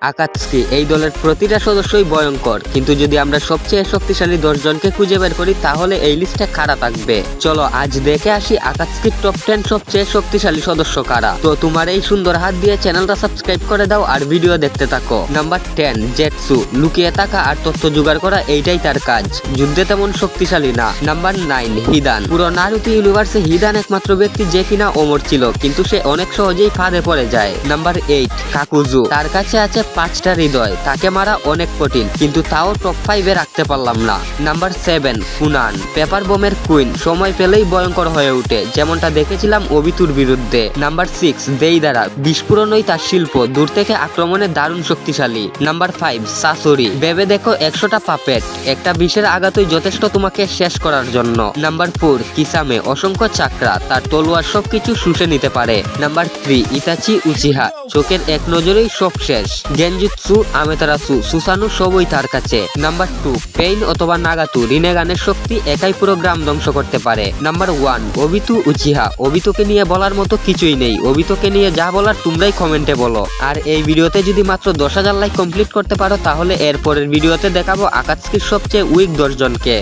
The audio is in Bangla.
আকাতস্কি এই দলের প্রতিটা সদস্যই ভয়ঙ্কর, কিন্তু যদি আমরা সবচেয়ে শক্তিশালী 10 জনকে খুঁজে বের করি তাহলে এই লিস্টে কারা থাকবে। চলো আজ দেখে আসি আকাতস্কির টপ 10 সবচেয়ে শক্তিশালী সদস্য কারা। তো তোমার এই সুন্দর হাত দিয়ে চ্যানেলটা সাবস্ক্রাইব করে দাও আর ভিডিও দেখতে থাকো। নাম্বার 10 জেটসু। লুকিয়ে থাকা আর তথ্য জোগাড় করা এইটাই তার কাজ, যুদ্ধে তেমন শক্তিশালী না। নাম্বার 9 হিদান। পুরো নারুতো ইউনিভার্সে হিদান একমাত্র ব্যক্তি যে কিনা অমর ছিল, কিন্তু সে অনেক সহজেই ফাঁদে পড়ে যায়। নাম্বার 8 কাকুজু। তার কাছে আছে 5টা হৃদয়, তাকে মারা অনেক কঠিন, কিন্তু তাও টপ 5-এ রাখতে পারলাম না। Number 7 Conan. পেপার বোমের কুইন, সময় পেলেই ভয়ঙ্কর হয়ে ওঠে, যেমনটা দেখেছিলাম ওবিতুর বিরুদ্ধে। নাম্বার 6 দেইদারা। বিস্ফোরণই তার শিল্প, দূর থেকে আক্রমণে দারুণ শক্তিশালী। নাম্বার 5 সাসোরি। ভেবে দেখো 100টা পাপেট, একটা বিষের আঘাতই যথেষ্ট তোমাকে শেষ করার জন্য। নাম্বার 4 কিসামে। অসংখ্য চাকরা, তার তলোয়ার সবকিছু শুষে নিতে পারে। Number 3 Itachi Uchiha. চোখের এক নজরেই সব শেষ। গেনজুৎসু, আমেতারাসু, সুসানু সবই তার কাছে। নাম্বার 2 পেইন অথবা নাগাতু। রিনেগানের শক্তি একাই পুরো গ্রাম ধ্বংস করতে পারে। Number 1 ওবিতু Uchiha. ওবিতোকে নিয়ে বলার মতো কিছুই নেই, ওবিতোকে নিয়ে যা বলার তোমরাই কমেন্টে বলো। আর এই ভিডিওতে যদি মাত্র 10,000 লাইক কমপ্লিট করতে পারো তাহলে এর পরের ভিডিওতে দেখাবো আকাতস্কির সবচেয়ে উইক 10 জনকে।